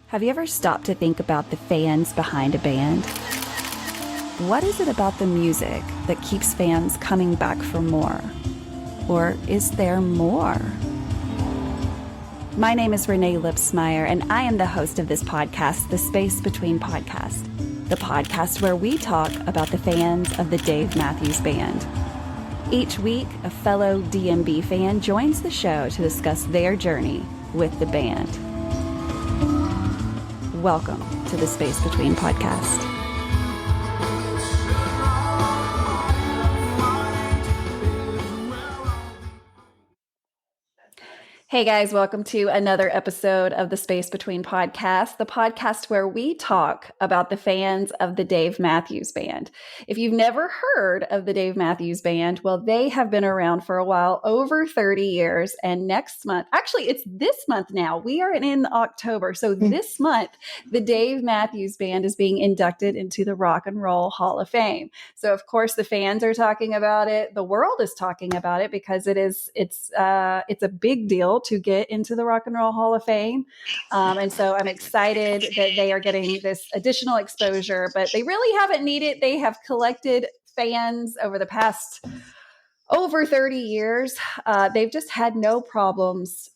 Have you ever stopped to think about the fans behind a band? What is it about the music that keeps fans coming back for more? Or is there more? My name is Renae Lipsmeyer, and I am the host of this podcast, The Space Between Podcast, the podcast where we talk about the fans of the Dave Matthews Band. Each week, a fellow DMB fan joins the show to discuss their journey with the band. Welcome to the Space Between Podcast. Hey guys, welcome to another episode of the Space Between Podcast, the podcast where we talk about the fans of the Dave Matthews Band. If you've never heard of the Dave Matthews Band, well, they have been around for a while, over 30 years. And next month, actually, it's this month now. We are in October. So this month, the Dave Matthews Band is being inducted into the Rock and Roll Hall of Fame. So of course, the fans are talking about it. The world is talking about it because it's a big deal to get into the Rock and Roll Hall of Fame. And so I'm excited that they are getting this additional exposure, but they really haven't needed. They have collected fans over the past over 30 years. They've just had no problems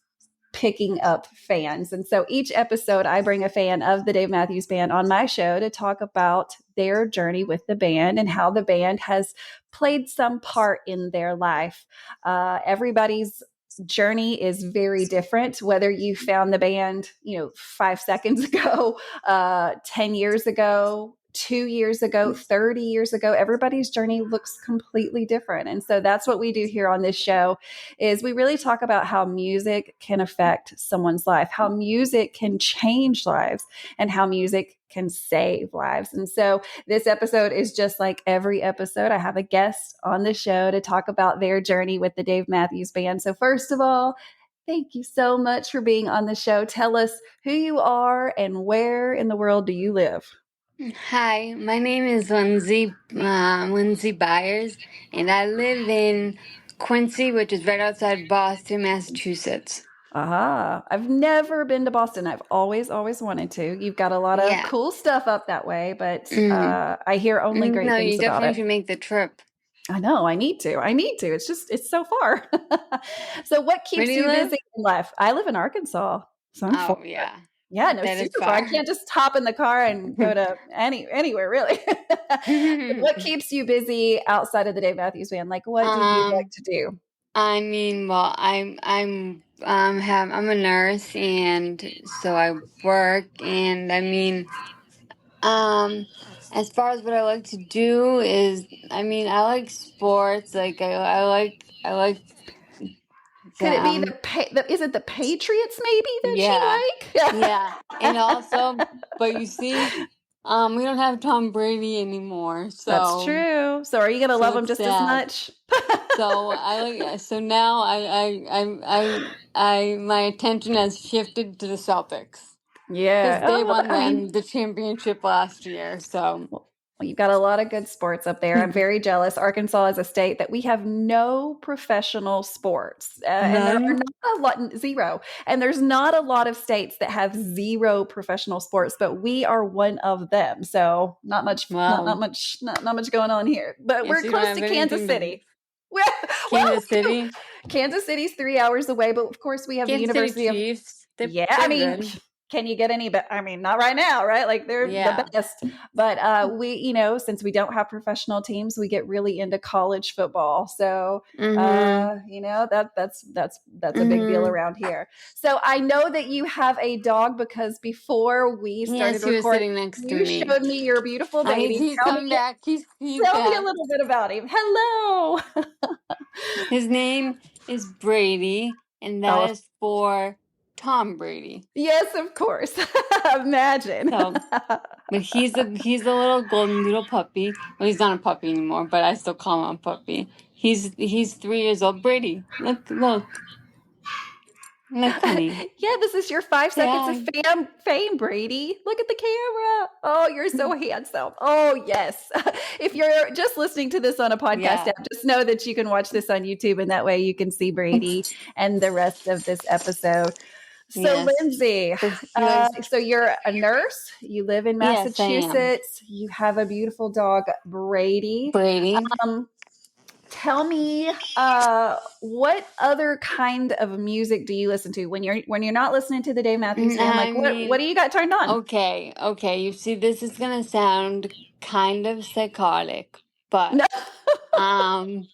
picking up fans. And so each episode, I bring a fan of the Dave Matthews Band on my show to talk about their journey with the band and how the band has played some part in their life. Everybody's journey is very different, whether you found the band, 5 seconds ago, 10 years ago, 2 years ago, 30 years ago. Everybody's journey looks completely different. And so that's what we do here on this show is we really talk about how music can affect someone's life, how music can change lives, and how music can save lives. And so this episode is just like every episode. I have a guest on the show to talk about their journey with the Dave Matthews Band. So first of all, thank you so much for being on the show. Tell us who you are and where in the world do you live? Hi, my name is Lindsay Bires, and I live in Quincy, which is right outside Boston, Massachusetts. I've never been to Boston. I've always wanted to. You've got a lot of cool stuff up that way, but I hear only great things about it. No, you definitely should make the trip. I know. I need to. It's so far. So what keeps you busy in life? I live in Arkansas. So I'm far. Yeah. Yeah, no, super far. I can't just hop in the car and go to anywhere, really. What keeps you busy outside of the Dave Matthews Band? Like, what do you like to do? I mean, well, I'm a nurse, and so I work, and I mean, as far as what I like to do is, I mean, I like sports. Like I like. Could it be is it the Patriots maybe that you like? Yeah. And also, but you see, we don't have Tom Brady anymore. So that's true. So are you gonna love him just as much? So now my attention has shifted to the Celtics. Yeah. Because they won the championship last year. So well, you've got a lot of good sports up there. I'm very jealous. Arkansas is a state that we have no professional sports. And there are not a lot, zero. And there's not a lot of states that have zero professional sports, but we are one of them. So not much going on here. But we're close to Kansas City. Kansas City's 3 hours away, but of course we have the University of Chiefs. Good. Can you get any better? I mean, not right now, right? Like they're the best. But we, since we don't have professional teams, we get really into college football. So, that's a big deal around here. So I know that you have a dog because before we started recording, you showed me your beautiful baby. He's coming back. He's tell me a little bit about him. Hello. His name is Brady, and that is for Tom Brady. Yes, of course. Imagine. But he's a little golden doodle puppy. Well, he's not a puppy anymore, but I still call him a puppy. He's 3 years old. Brady, look. Look, honey. Yeah, this is your 5 seconds of fame, Brady. Look at the camera. Oh, you're so handsome. Oh, yes. If you're just listening to this on a podcast app, just know that you can watch this on YouTube, and that way you can see Brady and the rest of this episode. So, Yes. Lindsay, He likes. so you're a nurse, you live in Yes, I am. Massachusetts, you have a beautiful dog, Brady. Brady. Um, Tell me, what other kind of music do you listen to when you're not listening to the Dave Matthews Band? I Like, what mean, do you got turned on? okay. You see, this is gonna sound kind of psychotic, but No. um,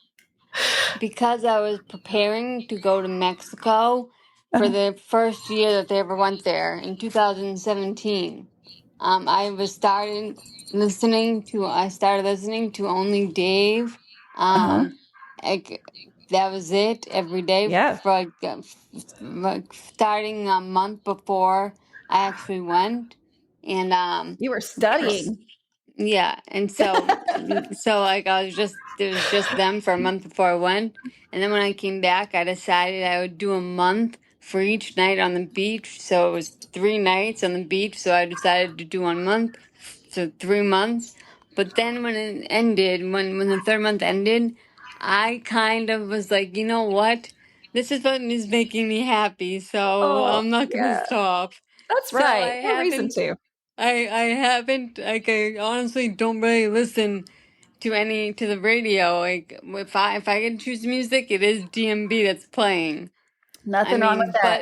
because I was preparing to go to Mexico for the first year that they ever went there in 2017. I started listening to only Dave. Uh-huh. Like, that was it every day Yeah. for like starting a month before I actually went. And You were studying. yeah, and so like I was just it was just them for a month before I went, and then when I came back, I decided I would do a month for each night on the beach. So it was 3 nights on the beach. So I decided to do 1 month, so 3 months. But then when it ended, when the third month ended, I kind of was like, you know what? This is what is making me happy, so Oh, I'm not gonna yeah. stop. That's So I right. No reason haven't to. I haven't like I honestly don't really listen to the radio. Like if I can choose music, it is DMB that's playing. I Nothing wrong with mean, that.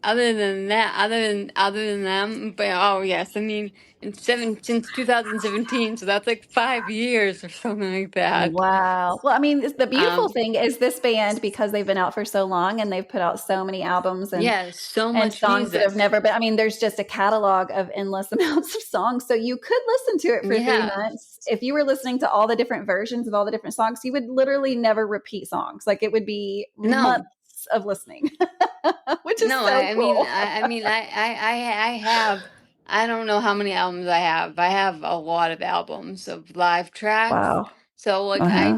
other than that, other than them, but oh yes, I mean since 2017, so that's like 5 years or something like that. Wow. Well, I mean, the beautiful Um, thing is this band, because they've been out for so long and they've put out so many albums yeah, so and much songs that have music. never been, I mean, there's just a catalog of endless amounts of songs. So you could listen to it for three Yeah, months. If you were listening to all the different versions of all the different songs, you would literally never repeat songs. Like it would be no. months of listening, which is No, so cool. I have, I don't know how many albums I have. I have a lot of albums of live tracks. Wow. So like Uh-huh.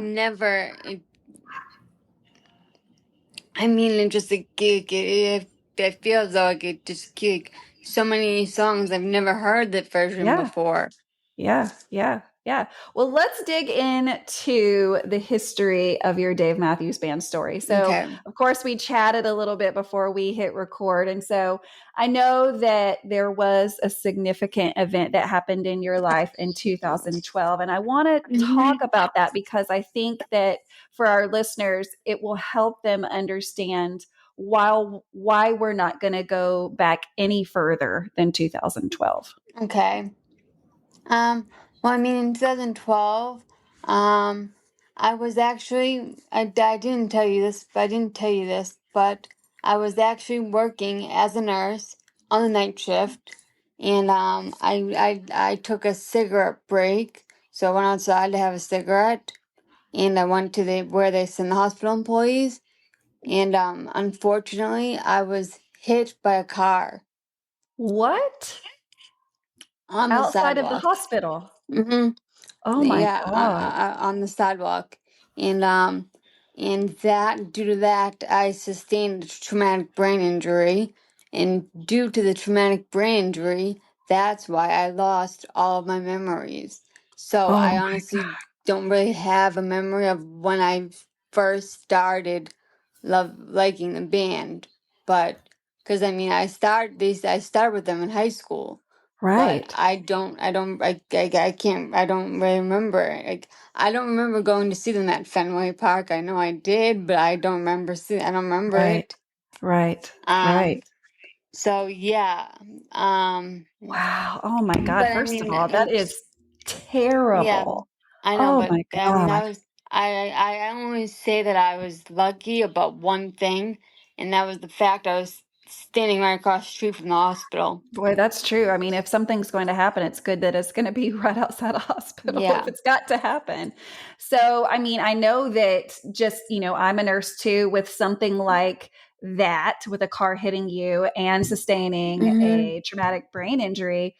I mean, it just like, it feels like it just like, so many songs I've never heard that version Yeah. before. Yeah, yeah, yeah. Well, let's dig into the history of your Dave Matthews Band story. So, Okay. of course, we chatted a little bit before we hit record. And so I know that there was a significant event that happened in your life in 2012. And I want to talk Hmm. about that because I think that for our listeners, it will help them understand why we're not going to go back any further than 2012. Okay. Um, well, I mean, in 2012, um, I was actually, I didn't tell you this, but I didn't tell you this, but I was actually working as a nurse on the night shift, and I took a cigarette break, so I went outside to have a cigarette, and I went to the where they send the hospital employees, and unfortunately, I was hit by a car What? on the Outside of the sidewalk. hospital? Mm-hmm. Oh my Yeah, god. on the sidewalk, and and that due to that, I sustained a traumatic brain injury, and due to the traumatic brain injury, that's why I lost all of my memories. So Oh I my honestly don't really have a memory of when I first started liking the band, but because I mean I started with them in high school, but right. I can't, I don't really remember. Like, I don't remember going to see them at Fenway Park. I know I did, but I don't remember Right. it. Right. Um, Right. so yeah. Wow. Oh my god. But I First of mean, all, that is yeah, terrible. I know, Oh but my I mean, gosh. that was, I only say that I was lucky about one thing, and that was the fact I was standing right across the street from the hospital. Boy, that's true. I mean, if something's going to happen, it's good that it's going to be right outside a hospital if Yeah. it's got to happen. So, I mean, I know that just, I'm a nurse too, with something like that, with a car hitting you and sustaining Mm-hmm. a traumatic brain injury,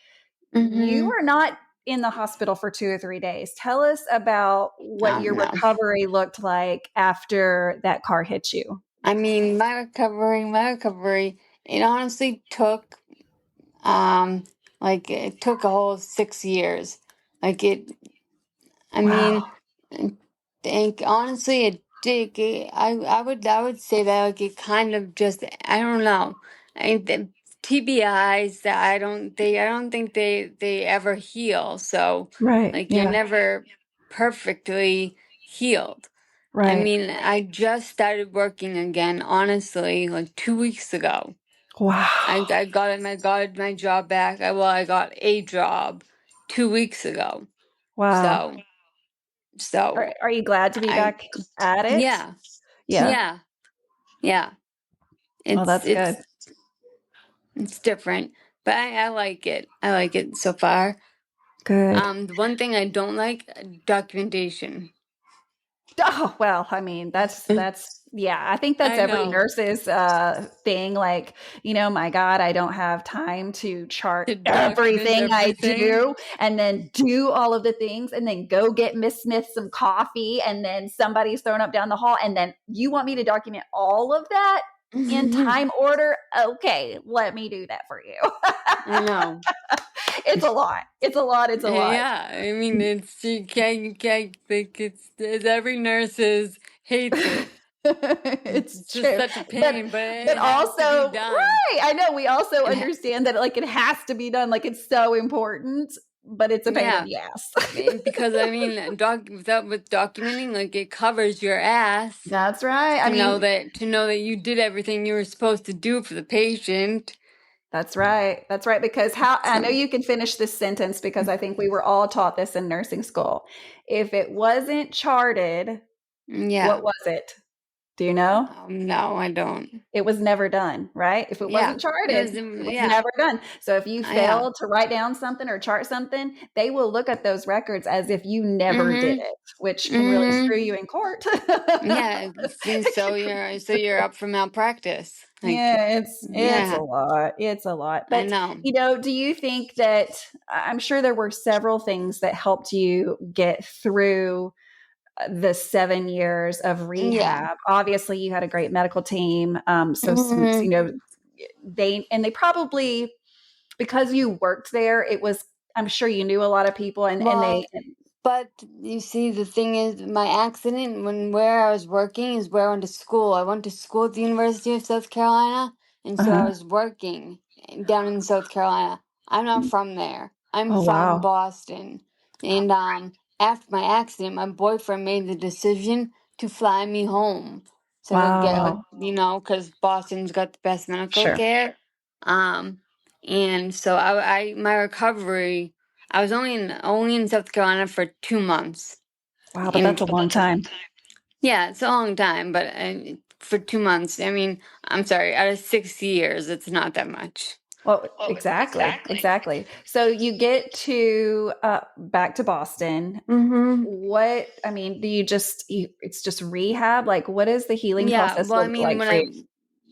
you Mm-hmm. were not in the hospital for 2 or 3 days. Tell us about what your No. recovery looked like after that car hit you. I mean, my recovery, it honestly took, um, like it took a whole 6 years. Like it, I mean, Wow. I think honestly, it Jake, I would say that like it kind of just I don't know. The TBIs that I don't think they ever heal. So Right. like you're Yeah. never perfectly healed. I Right. mean, I just started working again, honestly, like 2 weeks ago. Wow. I got my job back. I got a job 2 weeks ago. Wow. So so Are you glad to be I back at it? yeah Yeah. yeah yeah. Well, It's that's good. it's it's different, but I like it. I like it so far. Good. The one thing I don't like, documentation. Oh, well, I mean, that's yeah, I think that's I every know. nurse's thing. Like, my God, I don't have time to chart To document everything I everything. do and then do all of the things and then go get Miss Smith some coffee and then somebody's thrown up down the hall. And then you want me to document all of that in time order? Okay, let me do that for you. I know. It's a lot. It's a lot. It's a lot. Yeah, I mean, you can't think it's every nurse's hates it. It's It's just true. such a But pain, but but it has also, to be done. right. I know we also It ha understand that like it has to be done, like it's so important, but it's a pain in yeah, the ass. because I mean, with documenting, like it covers your ass That's right. I mean, to know that you did everything you were supposed to do for the patient. that's right. That's right. Because how I know So you can finish this sentence because I think we were all taught this in nursing school. If it wasn't charted, what yeah. was it? Do you know? No, I don't. It was never done, right? If it Yeah. wasn't charted, it was never done. So if you Yeah. fail to write down something or chart something, they will look at those records as if you never did Mhm. it, which can really screw Mhm. you in court. Yeah. So you're up for malpractice. Like, Yeah, it's a yeah. lot. It's a lot. I But, know. do you think that I'm sure there were several things that helped you get through the 7 years of Yeah. rehab. Obviously, you had a great medical team. So since Mhm. they probably because you worked there, it was I'm sure you knew a lot of people and Well, they but you see, the thing is, my accident when where I was working is where I went to school. I went to school at the University of South Carolina, and so I uh-huh. was working down in South Carolina. I'm not from there. I'm Oh from wow. Boston. And after my accident, my boyfriend made the decision to fly me home so I could get like, Wow. because Boston's got the best medical Sure. care. Um, and so my recovery. I was only in South Carolina for 2 months. Wow, but And that's a long time. yeah, it's a long time, but for 2 months, I mean, I'm sorry, out of 6 years, it's not that much. Well, exactly. Exactly. So you get to back to Boston. Mm-hmm. What I mean, do it's just rehab? Like what does the healing Yeah, process well, I look mean, like for you?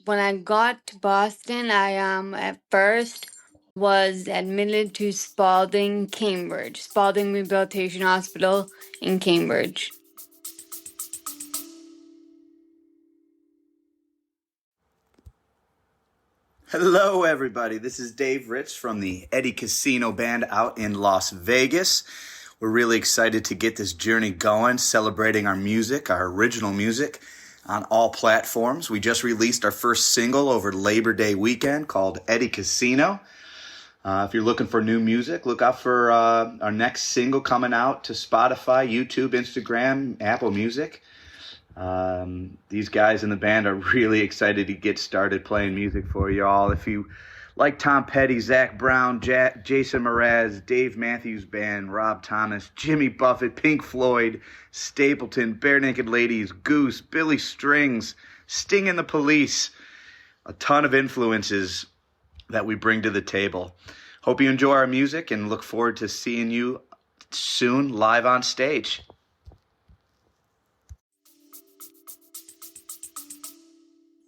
when I got to Boston, I at first was admitted to Spalding Rehabilitation Hospital in Cambridge. Hello, everybody. This is Dave Rich from the Eddie Casino Band out in Las Vegas. We're really excited to get this journey going, celebrating our music, our original music, on all platforms. We just released our first single over Labor Day weekend called Eddie Casino. If you're looking for new music, look out for our next single coming out to Spotify, YouTube, Instagram, Apple Music. These guys in the band are really excited to get started playing music for you all. If you like Tom Petty, Zach Brown, Jason Mraz, Dave Matthews Band, Rob Thomas, Jimmy Buffett, Pink Floyd, Stapleton, Bare Naked Ladies, Goose, Billy Strings, Sting and the Police, a ton of influences that we bring to the table. Hope you enjoy our music and look forward to seeing you soon live on stage.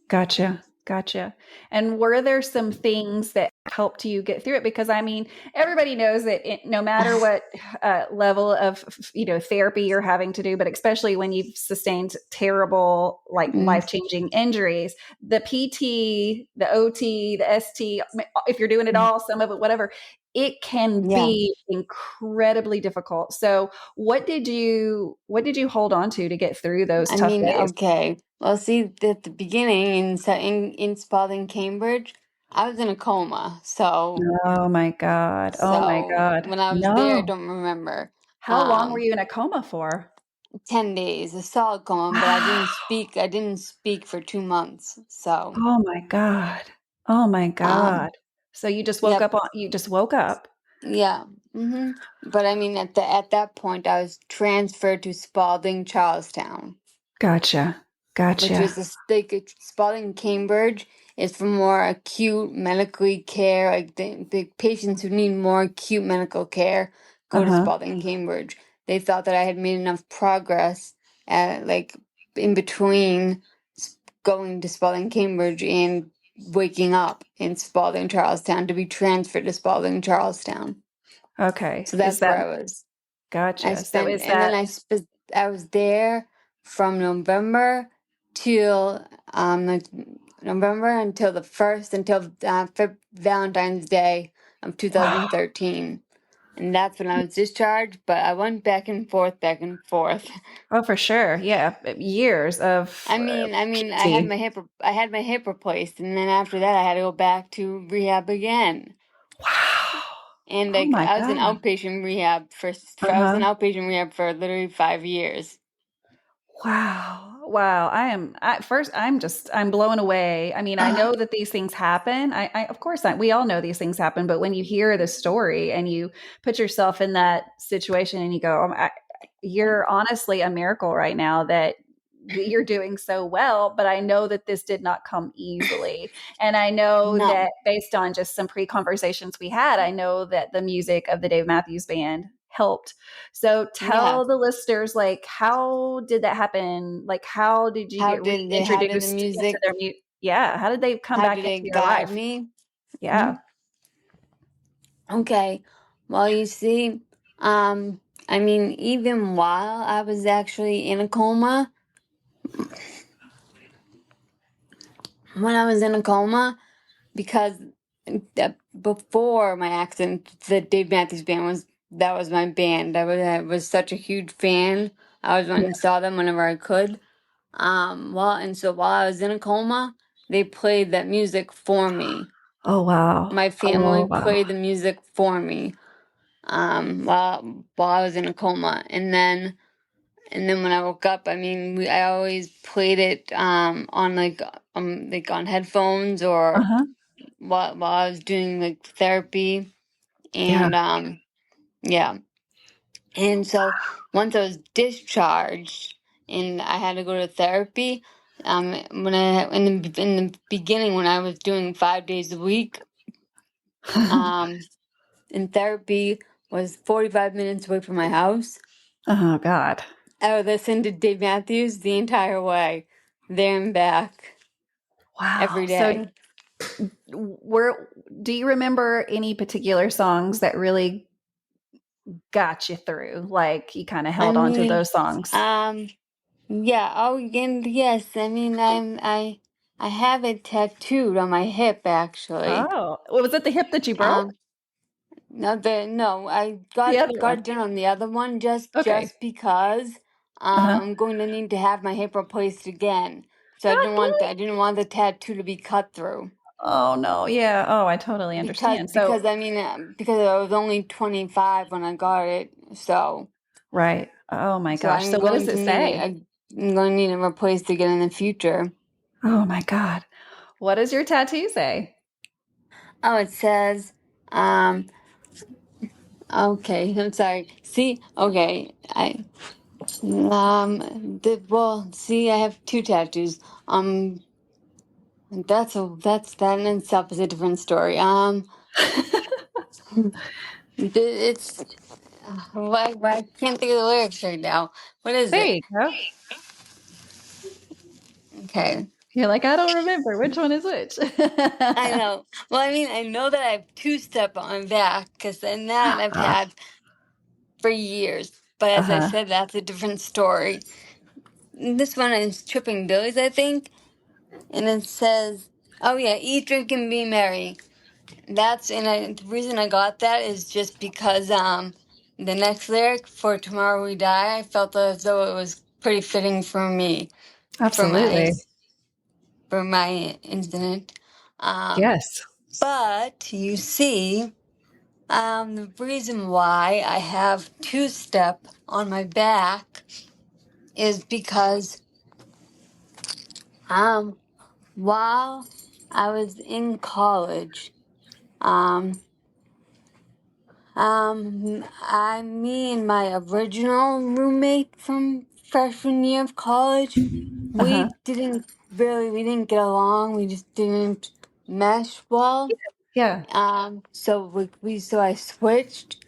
Gotcha. Gotcha. And were there some things that helped you get through it? Because I mean, everybody knows that no matter what level of therapy you're having to do, but especially when you've sustained terrible, like Mm, life-changing injuries, the PT, the OT, the ST, if you're doing it mm, all, some of it, whatever, it can yeah. be incredibly difficult. So what did you hold on to get through those I tough mean, days? okay. Well, see, at the beginning in Spalding, Cambridge, I was in a coma. So Oh my God. Oh my so God. when I was there, I No. don't remember. How long were Um, you in a coma for? 10 days, a solid coma, but I Wow. didn't speak. I didn't speak for 2 months. So, Oh my God. Oh my um, God. So you just woke yep, up you just woke up. yeah. But I mean, at that point, I was transferred to Spalding, Charlestown, Gotcha. which was Gotcha. Spalding, Cambridge is for more acute medically care. Like the patients who need more acute medical care go to Uh-huh. Spalding, Cambridge. They thought that I had made enough progress like in between going to Spalding, Cambridge and waking up in Spalding, Charlestown to be transferred to Spalding, Charlestown. Okay. So Is that's where that I was. I gotcha. So spent, is and then that I was there from November till like November until the first until Valentine's Day of wow. 2013, and that's when I was discharged. But I went back and forth, back and forth. Oh, for sure. Yeah. Years of I mean, PT. I had my hip replaced, and then after that, I had to go back to rehab again. Wow. And Oh like my I was in God. outpatient rehab I was in Uh-huh. outpatient rehab for literally 5 years. Wow. Wow. I'm blown away. I mean, I know that these things happen. Of course, we all know these things happen, but when you hear the story and you put yourself in that situation and you go, you're honestly a miracle right now that you're doing so well, but I know that this did not come easily. And I know No. that based on just some pre-conversations we had, I know that the music of the Dave Matthews Band helped. So Yeah. tell the listeners, like, how did that happen? Like, how did you get How did the reintroduced into music, their music? Yeah. How did they come how back did into it your guide life? me? Yeah. Mhm. Okay. Well, you see, I mean, even while I was actually in a coma, when I was in a coma, because before my accident, the Dave Matthews Band that was my band. I was such a huge fan. I was went Yeah. and saw them whenever I could. So while I was in a coma, they played that music for me. Oh, wow. My Oh, family wow. played the music for me. While I was in a coma, and then when I woke up, I mean, I always played it on like on headphones or Uh-huh. while I was doing like therapy, Yeah. and yeah. And so once I was discharged and I had to go to therapy, when I in the beginning when I was doing 5 days a week, um, in therapy was 45 minutes away from my house. Oh, God. I would listen to Dave Matthews the entire way, there and back, Wow. every So day. were do you remember any particular songs that really got you through? Like you kind of I held on to mean, those songs? um, yeah. Oh, and yes. I mean, I have it tattooed on my hip actually. Oh, well, was it the hip that you broke? Um, no, I The other got one. it done on the other one Okay. just because Uh-huh. I'm going to need to have my hip replaced again. So God bless. I didn't want the tattoo to be cut through. Oh no. Yeah. Oh, I totally understand. So, Because I mean because I was only 25 when I got it, right. Oh my so gosh. So what does it say? I'm going to need it replaced again in the future. Oh my God. What does your tattoo say? Oh, it says, um, okay, I'm sorry. See, okay, see, I have two tattoos. That in itself is a different story. It's, I can't think of the lyrics right now. What is There it? you go. Okay. You're like, I don't remember which one is which. I know. Well, I mean, I know that I have two-step on my back because then that I've had for years. But as I said, that's a different story. This one is Tripping Billies, I think. And it says, oh yeah, eat, drink, and be merry. The reason I got that is just because the next lyric for Tomorrow We Die, I felt as though it was pretty fitting for me, Absolutely. for my incident. Yes. But you see, the reason why I have two-step on my back is because while I was in college, me and my original roommate from freshman year of college, we didn't get along. We just didn't mesh well. Yeah. So I switched,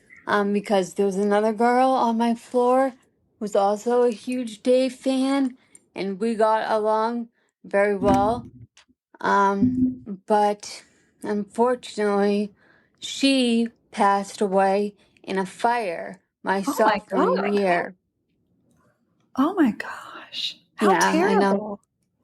because there was another girl on my floor who was also a huge Dave fan, and we got along very well. But unfortunately, she passed away in a fire my Oh my sophomore God. year. Oh my gosh. How Yeah, I know. terrible.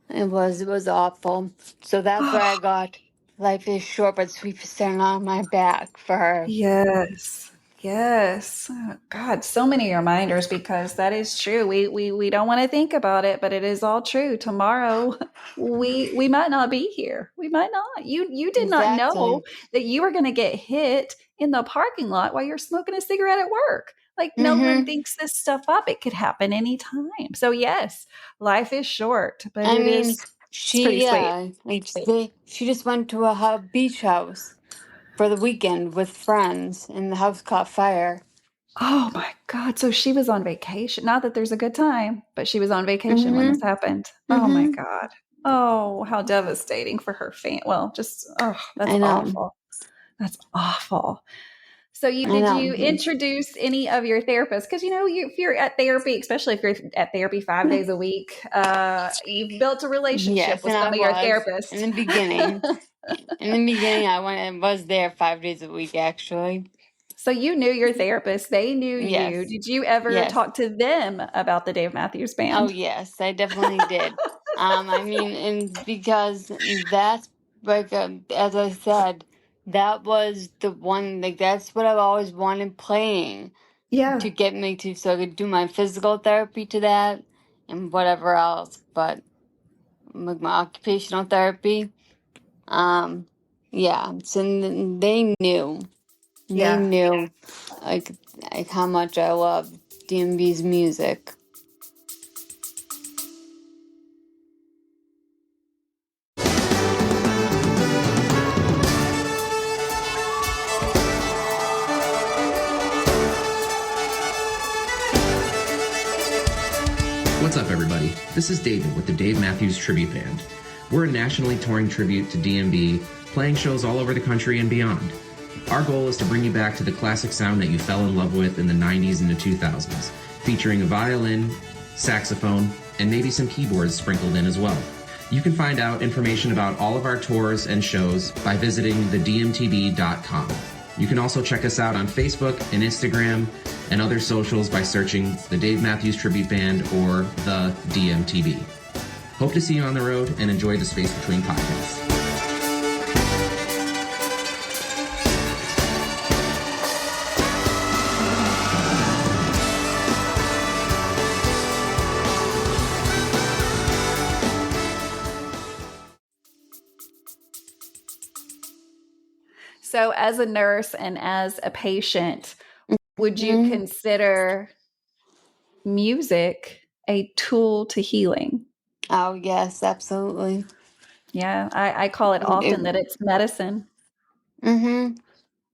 It was awful. So that's where I got Life is Short but Sweet for Staring on my back for her. Yes. Yes. Oh, God, so many reminders because that is true. We don't want to think about it, but it is all true. Tomorrow we might not be here. We might not. You did not know Exactly. that you were going to get hit in the parking lot while you're smoking a cigarette at work. Like no one Mm-hmm. thinks this stuff up. It could happen anytime. So yes, life is short, but I it mean, is it's pretty sweet. she just went to a beach house for the weekend with friends, and the house caught fire. Oh my God. So she was on vacation. Not that there's a good time, but she was on vacation when this Mm-hmm. happened. Oh my Mm-hmm. God. Oh, how devastating for her well, just that's I know. awful. That's awful. So I did you know. introduce any of your therapists? Because if you're at therapy, especially if you're at therapy 5 days a week, you've built a relationship Yes, with and I some of your was in therapists. the beginning. In the beginning, I was there 5 days a week, actually. So you knew your therapist, they knew you. Yes, Did you ever yes. talk to them about the Dave Matthews Oh, Band? yes, I definitely did. I mean, and because that's like, as I said, that was the one, like, that's what I've always wanted playing Yeah. to get me to, so I could do my physical therapy to that and whatever else, but like my occupational therapy. Um, yeah, so they knew. They Yeah. knew like like how much I love DMB's music. What's up, everybody? This is David with the Dave Matthews Tribute Band. We're a nationally touring tribute to DMB, playing shows all over the country and beyond. Our goal is to bring you back to the classic sound that you fell in love with in the 90s and the 2000s, featuring a violin, saxophone, and maybe some keyboards sprinkled in as well. You can find out information about all of our tours and shows by visiting thedmtb.com. You can also check us out on Facebook and Instagram and other socials by searching the Dave Matthews Tribute Band or the DMTB. Hope to see you on the road and enjoy the Space Between podcast. So, as a nurse and as a patient, would you Mhm. consider music a tool to healing? Oh yes, absolutely. Yeah, I call it often that it's medicine. Mm-hmm. I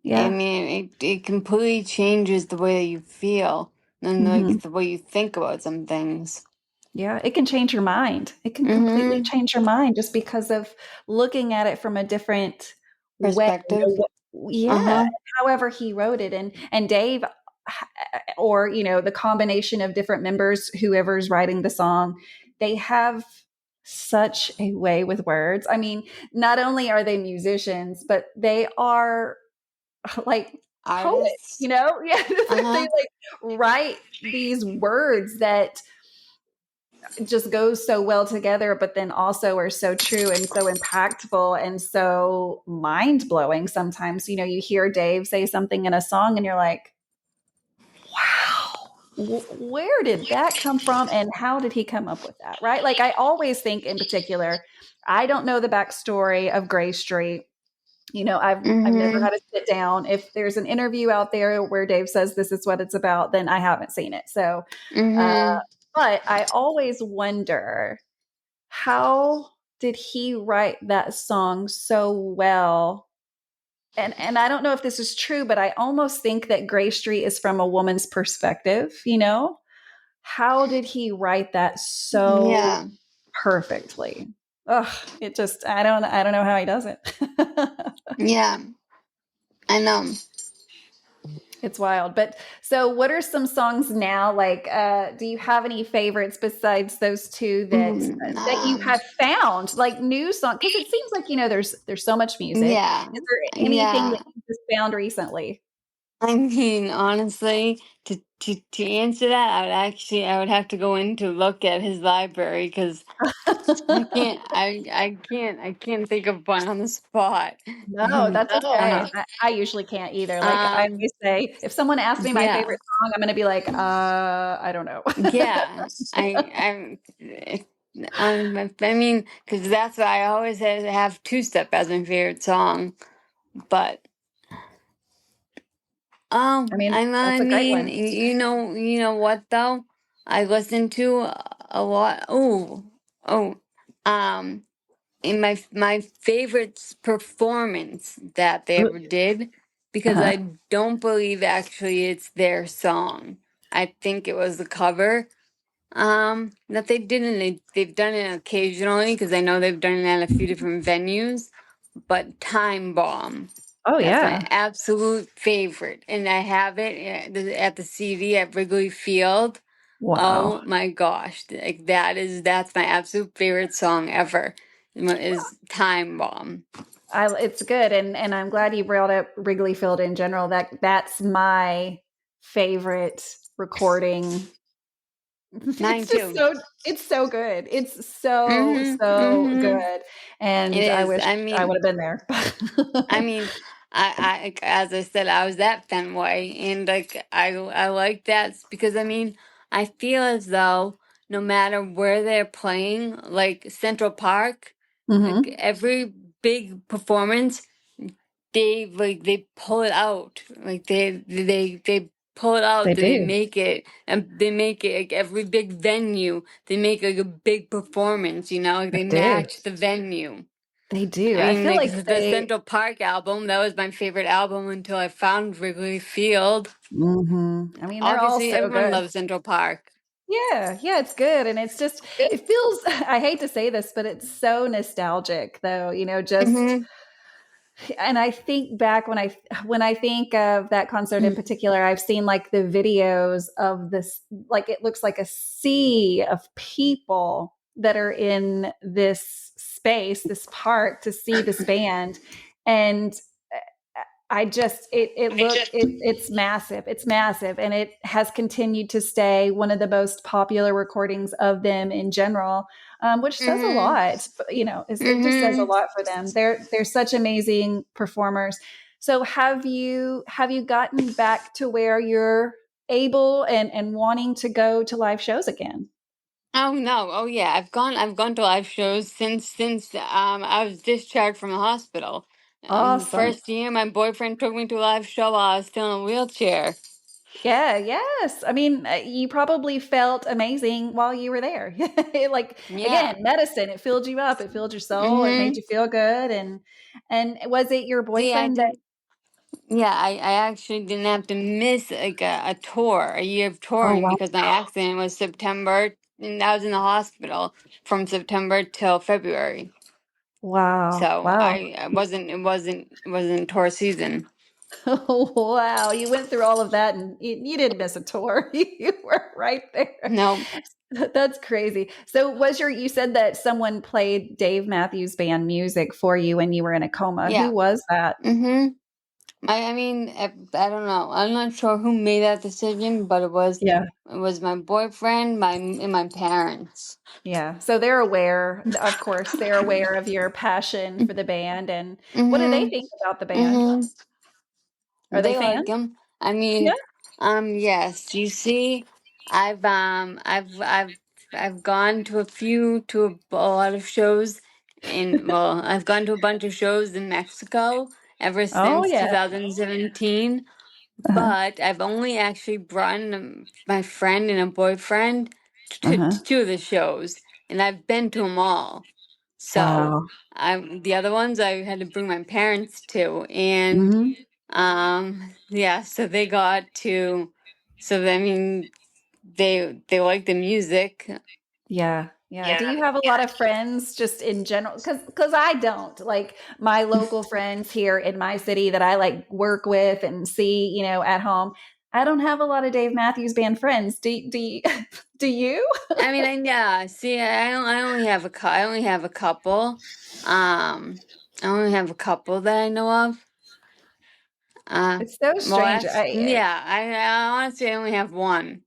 Yeah. mean, it completely changes the way that you feel and Hmm. like the way you think about some things. Yeah, it can change your mind. It can completely Mm-hmm. change your mind just because of looking at it from a different way. Perspective. Yeah, Uh-huh. however he wrote it, and Dave, or the combination of different members, whoever's writing the song, they have such a way with words. I mean, not only are they musicians, but they are like poets, Artists. Yeah, they Uh-huh. like write these words that just goes so well together, but then also are so true and so impactful and so mind blowing. Sometimes, you hear Dave say something in a song and you're like, wow, where did that come from? And how did he come up with that? Right. Like I always think in particular, I don't know the backstory of Gray Street. I've never Mm-hmm. had to sit down. If there's an interview out there where Dave says this is what it's about, then I haven't seen it. So, uh, Mm-hmm. but I always wonder, how did he write that song so well? And I don't know if this is true, but I almost think that Gray Street is from a woman's perspective. How did he write that so Yeah. perfectly? Ugh, it just I don't know how he does it. Yeah. I know. It's wild. But so what are some songs now? Like, do you have any favorites besides those two Mm, that you have found, like new song? Because it seems like, there's so much music. yeah. Is there anything Yeah. that you just found recently? I mean, honestly, to answer that, I would have to go in to look at his library because I can't think of one on the spot. No, that's okay. Uh-huh. I usually can't either. Like I Um, always say, if someone asks me my yeah, favorite song, I'm going to be like, I don't know. yeah. I mean, because that's why I always have Two Step as my favorite song. But I mean, I that's a great mean, one. you know what though? I listen to a lot. Um, in my favorite performance that they ever did, because Uh-huh. I don't believe actually it's their song. I think it was the cover that they did, and they've done it occasionally because I know they've done it at a few different venues. But Time Bomb, Oh that's my yeah. absolute favorite, and I have it at the CD at Wrigley Field. Wow. Oh my gosh, like that's my absolute favorite song ever. Is Time Bomb. It's good, and I'm glad you brought up Wrigley Field in general. That's my favorite recording. Mine It's just too. so good. It's so Mm-hmm. so Mm-hmm. good, It and I is. wish I would have been there. I mean, as I said, I was at Fenway, and like I like that because I mean, I feel as though no matter where they're playing, like Central Park, like Hmm. every big performance, they pull it out, like they pull it They out, they do. make it, and they make it like every big venue, they make like a big performance, like They they do. match the venue. They do. I I mean, feel like like the they. Central Park album, that was my favorite album until I found Wrigley Field. I mean, they're all Obviously, so everyone good. loves Central Park. Yeah, yeah, it's good. And it's just, it feels, I hate to say this, but it's so nostalgic though, just, Mm-hmm. and I think back when I think of that concert in particular, I've seen like the videos of this, like it looks like a sea of people that are in this space, this park to see this band. And I just it's massive. It's massive. And it has continued to stay one of the most popular recordings of them in general, which says a Mm-hmm. lot. It just says a Mm-hmm. lot for them. They're such amazing performers. So have you gotten back to where you're able and wanting to go to live shows again? Oh no! Oh yeah, I've gone to live shows since I was discharged from the hospital. The Awesome. first year my boyfriend took me to a live show while I was still in a wheelchair. Yeah, yes. I mean, you probably felt amazing while you were there. Like Yeah. again, medicine, it filled you up, it filled your soul, it made Mm-hmm. you feel good and was it your See, I boyfriend that did. Yeah, I actually didn't have to miss like a tour, a year of Oh touring wow. because my accident was September, and I was in the hospital from September till February. Wow. So Wow. it wasn't tour season. Wow. You went through all of that and you didn't miss a tour. You were right there. No. That's crazy. So you said that someone played Dave Matthews Band music for you when you were in a coma. Yeah. Who was that? Mm-hmm. I mean, I don't know. I'm not sure who made that decision, but Yeah. it was my boyfriend, and my parents. Yeah. So they're aware, of course, they're aware of your passion for the band. And what do they Mm-hmm. think about the band? Mm-hmm. Are they They like fans? him. I Yeah. mean, yes. You see, I've um, I've I've I've gone to a lot of shows I've gone to a bunch of shows in Mexico ever Oh, since yeah. 2017. Uh-huh. But I've only actually brought my friend and a boyfriend to Uh-huh. two of the shows, and I've been to them all. So Wow. the other ones I had to bring my parents to, and Hmm. yeah, so they got to, so I mean, they like the music. Yeah. Yeah. Do Yeah. you have a lot of friends just in general? Because I don't. Like my local friends here in my city that I like work with and see, at home. I don't have a lot of Dave Matthews Band friends. Do you, do you? I mean, yeah. See, I only have I only have a couple. I only have a couple that I know of. It's so Well, strange. yeah. I honestly only have one.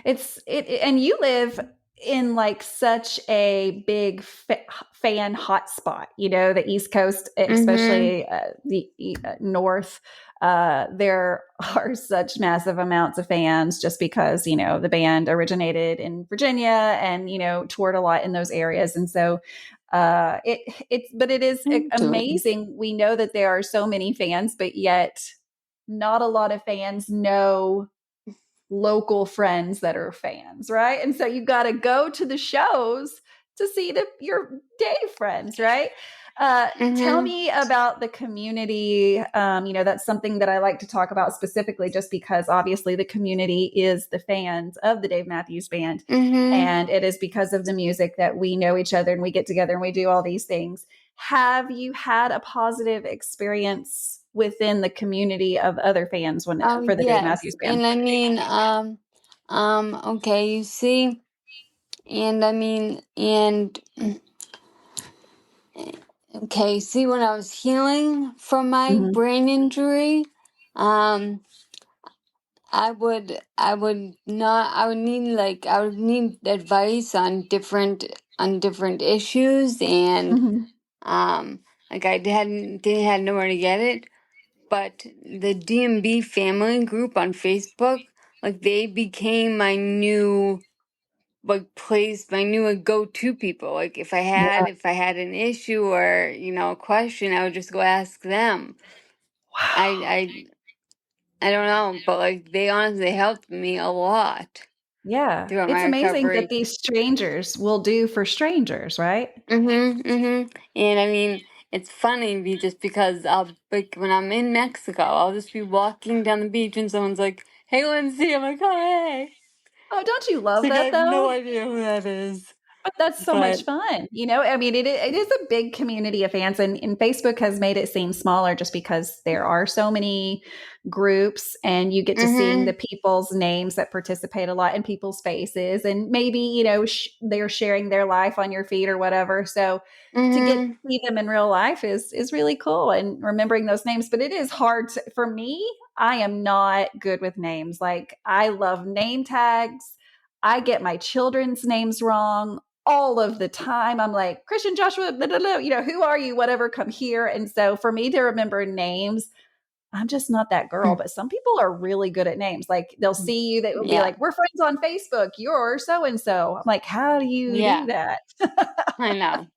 And you live in like such a big fan hotspot, the East Coast, Mm-hmm. especially the North. There are such massive amounts of fans just because, the band originated in Virginia and, toured a lot in those areas. And so but it is Too. amazing. We know that there are so many fans, but yet not a lot of fans know local friends that are fans, right? And so you got to go to the shows to see your Dave friends, right? Tell Mm-hmm. me about the community. That's something that I like to talk about specifically, just because obviously the community is the fans of the Dave Matthews Band, Mm-hmm. and it is because of the music that we know each other and we get together and we do all these things. Have you had a positive experience within the community of other fans Oh, for the Dave yes. Matthews Band? And I mean, okay, you see, and I mean, and okay, see, when I was healing from my Mhm. brain injury, um, I would need advice on different issues, and Mhm. like I didn't had nowhere to get it. But the DMB family group on Facebook, like they became my new my new go-to people. Like Yeah. if I had an issue or, a question, I would just go ask them. Wow. I I don't know, but like they honestly helped me a lot Yeah. throughout It's my amazing that recovery. these strangers will do for strangers, right? And I mean, it's funny just because like when I'm in Mexico, I'll just be walking down the beach and someone's like, "Hey, Lindsay," I'm like, "Oh, hey." Oh, don't you It's love like I that have no though? idea who that is. But that's so much But fun. I mean, it is a big community of fans, and Facebook has made it seem smaller just because there are so many groups, and you get to seeing the mm-hmm, people's names that participate a lot in people's faces, and maybe, they're sharing their life on your feed or whatever. So to get to mm-hmm, see them in real life is really cool, and remembering those names. But it is hard for me. I am not good with names. Like I love name tags. I get my children's names wrong all of the time. I'm like, Christian Joshua, blah, blah, blah, who are you? Whatever, come here. And so for me to remember names, I'm just not that girl. But some people are really good at names. Like they'll see you, they will be yeah, like, we're friends on Facebook. You're so and so. I'm like, how do you do yeah, that? I know.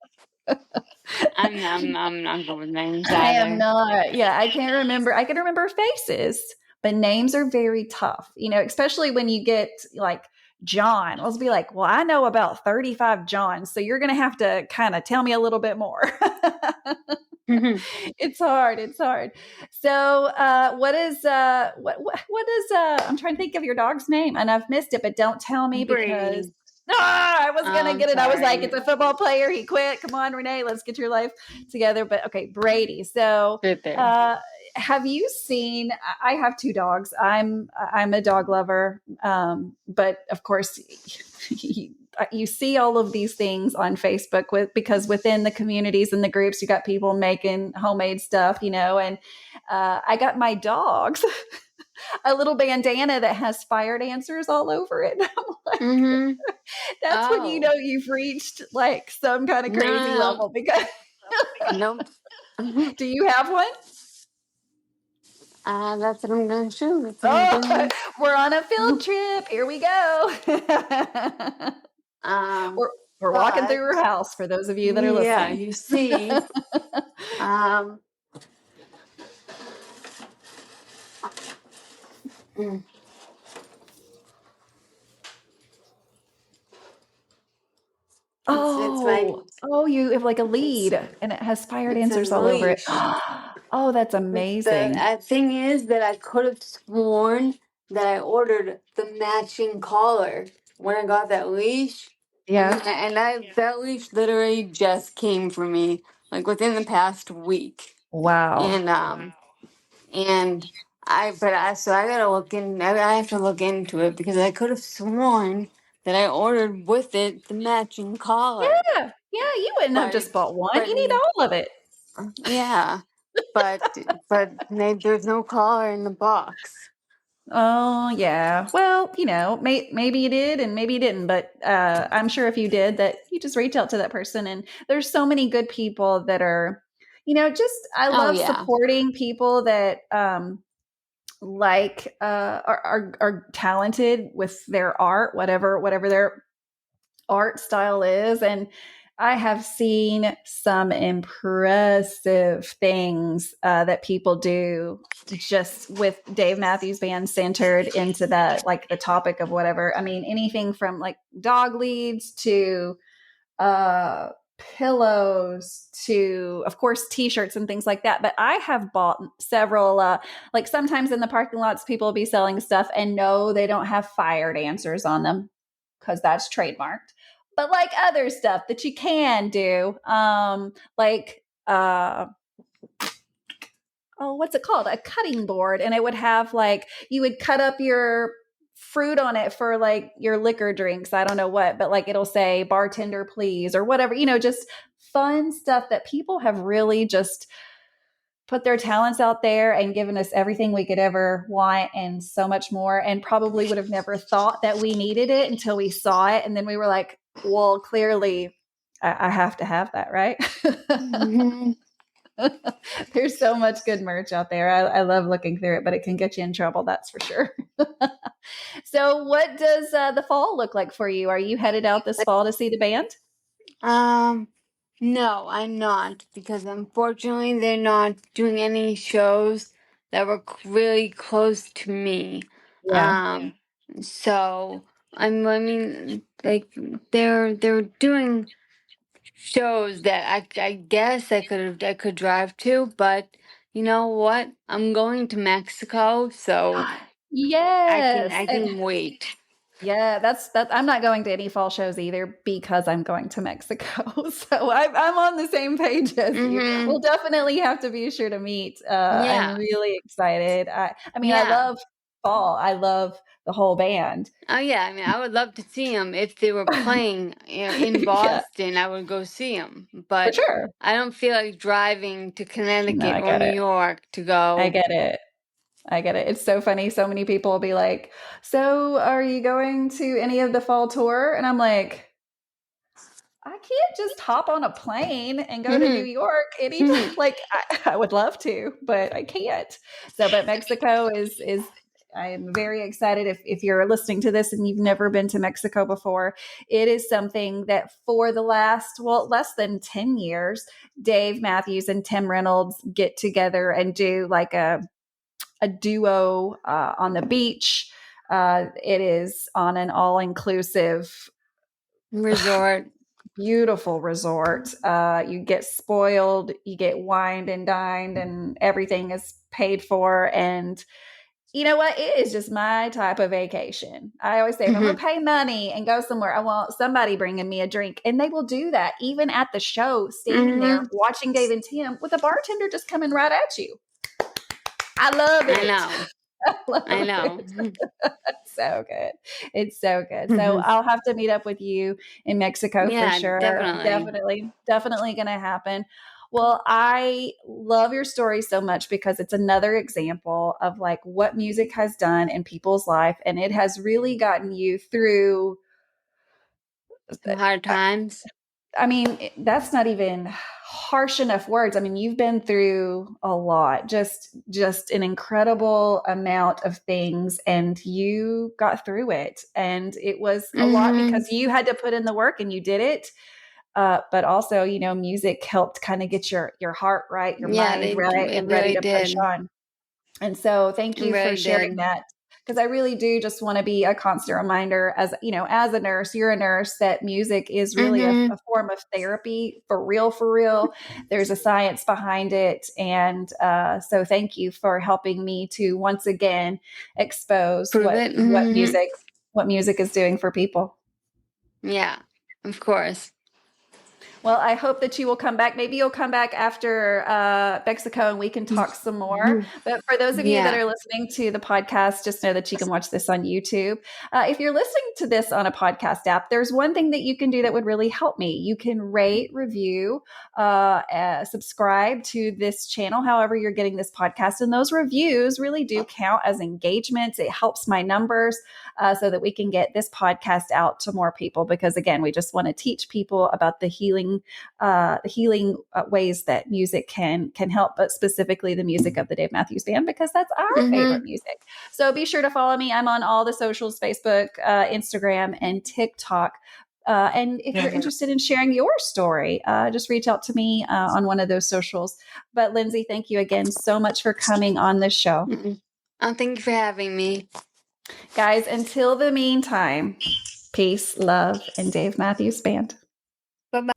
I'm not good with names I am either. not. Yeah, I can't remember. I can remember faces, but names are very tough, especially when you get like John. Let's be like, well, I know about 35 Johns, so you're going to have to kind of tell me a little bit more. It's hard. It's hard. So, what is, I'm trying to think of your dog's name and I've missed it, but don't tell me because, Brady. I was going to I'm get it. I was like, it's sorry. a football player. He quit. Come on, Renae, let's get your life together. But okay, Brady. So, Right there. uh, have you seen? I have two dogs. I'm a dog lover, but of course, you see all of these things on Facebook because within the communities and the groups, you got people making homemade stuff, and I got my dogs a little bandana that has fire dancers all over it. I'm like, Mm-hmm. that's when you Oh, know you've reached like some kind of crazy no, level. Because nope. do you have one? That's what I'm gonna show. That's what I'm Oh, gonna. we're on a field trip. Here we go. Um, we're we're walking through but her house for those of you that are yeah, listening. you see, um, mm, it's my Oh, you have like a it's lead and it has fire it's a dancers all over it. leash. Oh, that's But the amazing. thing is that I could have sworn that I ordered the matching collar when I got that leash. Yeah. That leash literally just came for me like within the past week. Wow. And and so I gotta look in. I have to look into it because I could have sworn that I ordered with it the matching collar. Yeah. Yeah. You wouldn't have But just it, bought one. but You need all of it. yeah, but there's no collar in the box. Oh, yeah. Well, maybe you did and maybe you didn't, but I'm sure if you did, that you just reach out to that person. And there's so many good people that are, just I Oh love yeah. supporting people that are talented with their art, whatever their art style is. And I have seen some impressive things that people do just with Dave Matthews Band centered into that, like the topic of whatever. I mean, anything from like dog leads to uh, pillows to, of course, t-shirts and things like that. But I have bought several, like sometimes in the parking lots, people will be selling stuff and no, they don't have fire dancers on them because that's trademarked. But like other stuff that you can do, like what's it called? A cutting board. And it would have like, you would cut up your fruit on it for like your liquor drinks. I don't know what, but like it'll say bartender, please, or whatever, just fun stuff that people have really just put their talents out there and given us everything we could ever want and so much more. And probably would have never thought that we needed it until we saw it. And then we were like, well, clearly I have to have that, right? Mm-hmm. There's so much good merch out there. I love looking through it, but it can get you in trouble. That's for sure. So what does the fall look like for you? Are you headed out this fall to see the band? No, I'm not because unfortunately they're not doing any shows that were really close to me. Yeah. So I mean, like they're doing shows that I guess I could drive to, but you know what? I'm going to Mexico, so Yes. I And can wait. yeah, that's that. I'm not going to any fall shows either because I'm going to Mexico. So I'm on the same page as you. Mm-hmm. We'll definitely have to be sure to meet. I'm Yeah. really excited. I mean, I Yeah. love fall. I love the whole band. Oh yeah, I mean, I would love to see them if they were playing in Yeah, Boston. I would go see them, for but sure. I don't feel like driving to No, Connecticut I or get New it. York to I go. get it. I get it. It's so funny. So many people will be like, "So, are you going to any of the fall tour?" And I'm like, I can't just hop on a plane and go to New Mhm. York anytime. Mhm. Like I would love to, but I can't. So, but Mexico is. I am very excited. If you're listening to this and you've never been to Mexico before, it is something that for the last, less than 10 years, Dave Matthews and Tim Reynolds get together and do like a duo on the beach. It is on an all inclusive Resort. beautiful resort. You get spoiled, you get wined and dined, and everything is paid for. And you know what? It is just my type of vacation. I always say, if I'm going Mhm. to pay money and go somewhere, I want somebody bringing me a drink. And they will do that, even at the show, standing there Mhm. watching Dave and Tim with a bartender just coming right at you. I love it. I know. I know. So good. It's so good. So I'll have to meet up with you in Mexico for Yeah, sure. definitely. Definitely going to happen. Well, I love your story so much because it's another example of like what music has done in people's life. And it has really gotten you through. Some hard times. I mean, that's not even harsh enough words. I mean, you've been through a lot, just an incredible amount of things, and you got through it. And it was a lot because you had to put in the work and you did it. But also, you know, music helped kind of get your heart right, your Yeah, mind right, it and ready really to push did. on. And so thank It you for really sharing did. that because I really do just want to be a constant reminder as, you know, as a nurse, you're a nurse, that music is really a form of therapy for real, for real. There's a science behind it. And so thank you for helping me to once again expose Prove it. what music is doing for people. Yeah, of course. Well, I hope that you will come back. Maybe you'll come back after Mexico and we can talk some more. But for those of you that are listening to the podcast, just know that you can watch this on YouTube. If you're listening to this on a podcast app, there's one thing that you can do that would really help me. You can rate, review, subscribe to this channel, however you're getting this podcast. And those reviews really do count as engagements. It helps my numbers so that we can get this podcast out to more people. Because again, we just want to teach people about the healing ways that music can help, but specifically the music of the Dave Matthews Band, because that's our favorite music. So be sure to follow me. I'm on all the socials, Facebook, Instagram, and TikTok. And if you're interested in sharing your story, just reach out to me on one of those socials. But Lindsay, thank you again so much for coming on this show. Thank you for having me. Guys, until the meantime, peace, love, and Dave Matthews Band. Bye-bye.